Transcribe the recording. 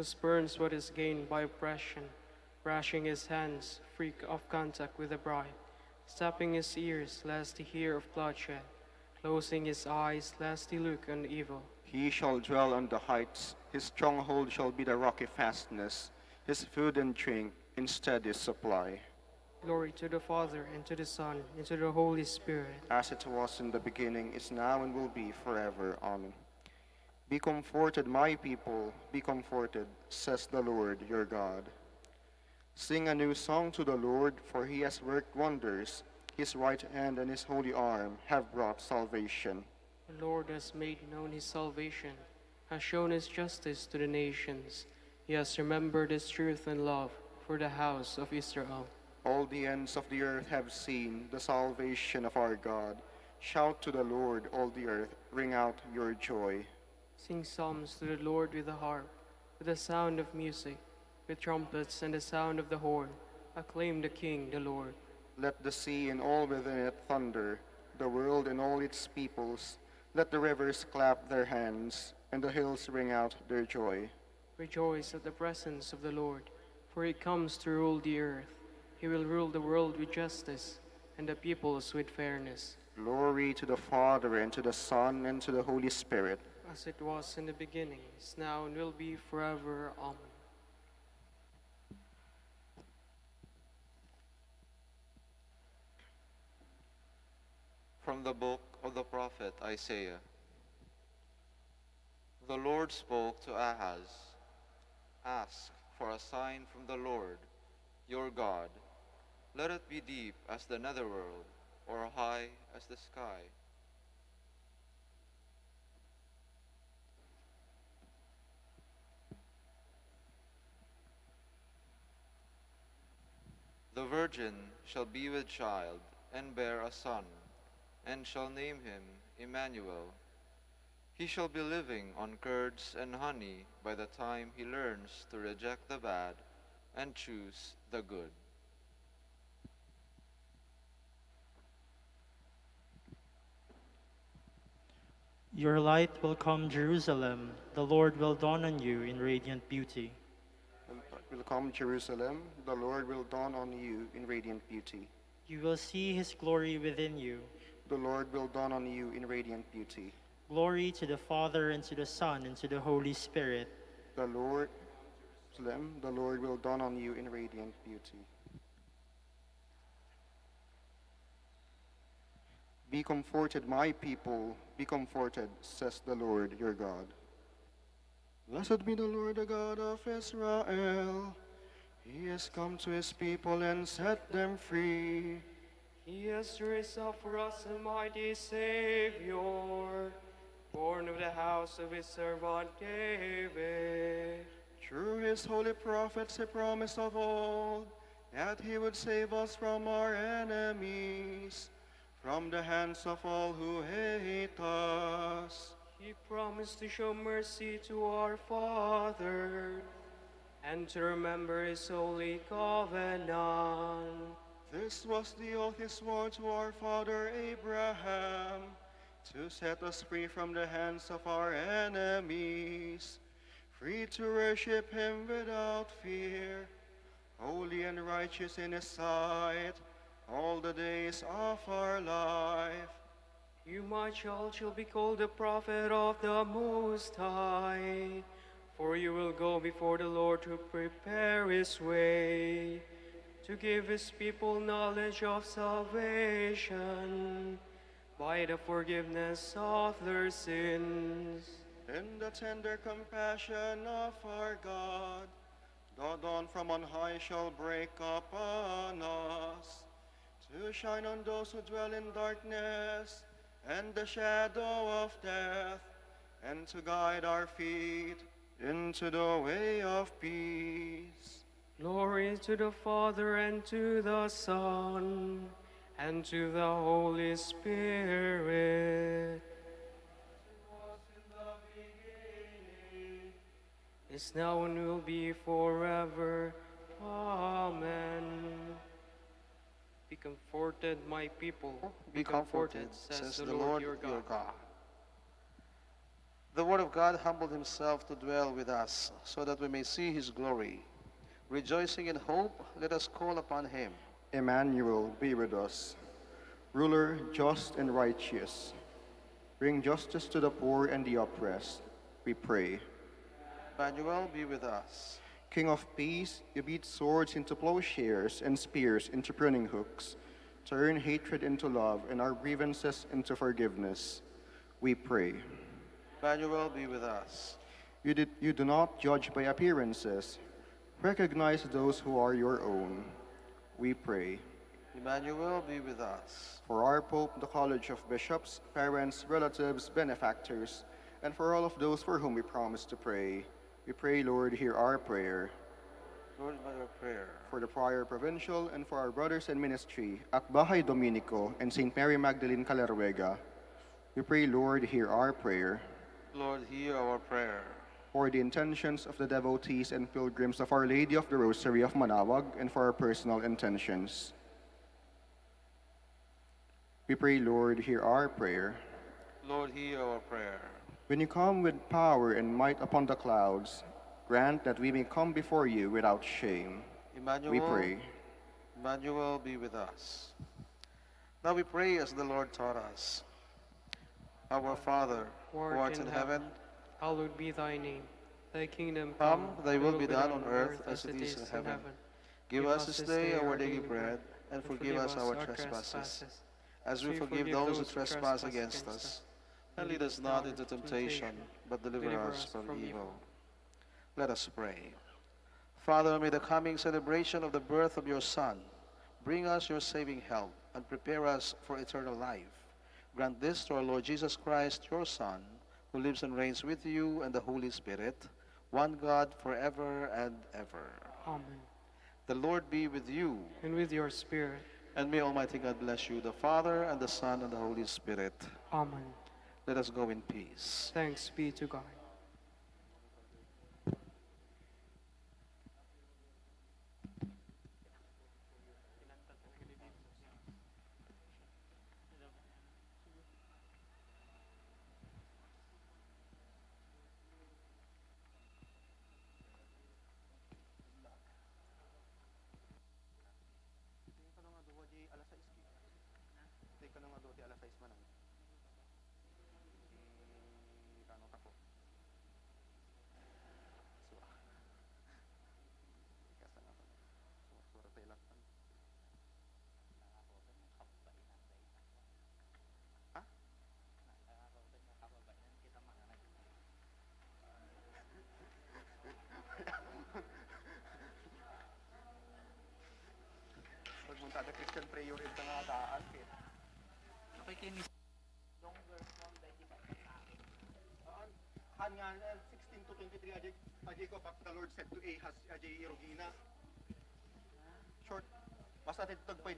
who spurns what is gained by oppression, brushing his hands free of contact with the bride, stopping his ears lest he hear of bloodshed, closing his eyes lest he look on evil. He shall dwell on the heights, his stronghold shall be the rocky fastness, his food and drink in steady supply. Glory to the Father, and to the Son, and to the Holy Spirit. As it was in the beginning, is now, and will be forever. Amen. Be comforted, my people, be comforted, says the Lord your God. Sing a new song to the Lord, for he has worked wonders. His right hand and his holy arm have brought salvation. The Lord has made known his salvation, has shown his justice to the nations. He has remembered his truth and love for the house of Israel. All the ends of the earth have seen the salvation of our God. Shout to the Lord, all the earth, ring out your joy. Sing psalms to the Lord with the harp, with the sound of music, with trumpets and the sound of the horn. Acclaim the King, the Lord. Let the sea and all within it thunder, the world and all its peoples. Let the rivers clap their hands, and the hills ring out their joy. Rejoice at the presence of the Lord, for he comes to rule the earth. He will rule the world with justice, and the peoples with fairness. Glory to the Father, and to the Son, and to the Holy Spirit. As it was in the beginning, is now, and will be forever. Amen. From the book of the prophet Isaiah. The Lord spoke to Ahaz, "Ask for a sign from the Lord, your God. Let it be deep as the netherworld, or high as the sky." The virgin shall be with child, and bear a son, and shall name him Emmanuel. He shall be living on curds and honey by the time he learns to reject the bad and choose the good. Your light will come, Jerusalem. The Lord will dawn on you in radiant beauty. Will come Jerusalem, the Lord will dawn on you in radiant beauty. You will see his glory within you. The Lord will dawn on you in radiant beauty. Glory to the Father, and to the Son, and to the Holy Spirit. The Lord, Jerusalem, the Lord will dawn on you in radiant beauty. Be comforted, my people, be comforted, says the Lord your God. Blessed be the Lord, the God of Israel. He has come to his people and set them free. He has raised up for us a mighty Savior, born of the house of his servant David. Through his holy prophets he promised of old that he would save us from our enemies, from the hands of all who hate us. He promised to show mercy to our father and to remember his holy covenant. This was the oath he swore to our father Abraham, to set us free from the hands of our enemies, free to worship him without fear, holy and righteous in his sight, all the days of our life. You, my child, shall be called the prophet of the Most High, for you will go before the Lord to prepare his way, to give his people knowledge of salvation by the forgiveness of their sins. In the tender compassion of our God, the dawn from on high shall break upon us, to shine on those who dwell in darkness and the shadow of death, and to guide our feet into the way of peace. Glory to the Father, and to the Son, and to the Holy Spirit. Is now and will be forever. Amen. Be comforted, my people. Be comforted, says the Lord your God. The Word of God humbled himself to dwell with us, so that we may see his glory. Rejoicing in hope, let us call upon him. Emmanuel, be with us. Ruler, just and righteous, bring justice to the poor and the oppressed, we pray. Emmanuel, be with us. King of peace, you beat swords into plowshares and spears into pruning hooks. Turn hatred into love and our grievances into forgiveness, we pray. Emmanuel, be with us. You do not judge by appearances. Recognize those who are your own, we pray. Emmanuel, be with us. For our Pope, the College of Bishops, parents, relatives, benefactors, and for all of those for whom we promise to pray, we pray, Lord, hear our prayer. Lord, by your prayer. For the Prior Provincial and for our brothers in ministry at Bahay Dominico and St. Mary Magdalene Calaruega, we pray, Lord, hear our prayer. Lord, hear our prayer. For the intentions of the devotees and pilgrims of Our Lady of the Rosary of Manaoag and for our personal intentions, we pray, Lord, hear our prayer. Lord, hear our prayer. When you come with power and might upon the clouds, grant that we may come before you without shame. Emmanuel, We pray. Emmanuel, be with us. Now we pray as the Lord taught us. Our Father, who art in heaven, hallowed be thy name. Thy kingdom come, thy will be done on earth as it is in heaven. Give us this day our daily bread, and forgive us our trespasses, as we forgive those who trespass against us. And lead us not into temptation, but deliver us from evil. Let us pray. Father, may the coming celebration of the birth of your Son bring us your saving help and prepare us for eternal life. Grant this to our Lord Jesus Christ, your Son, who lives and reigns with you and the Holy Spirit, one God forever and ever. Amen. The Lord be with you. And with your spirit. And may Almighty God bless you, the Father, and the Son, and the Holy Spirit. Amen. Let us go in peace. Thanks be to God. Pagmunta da Christian prayer in tangadaan. Han nga 16 to 23 ajay ko back the Lord said to Ahaz ajay Rogina. Short basta tagpay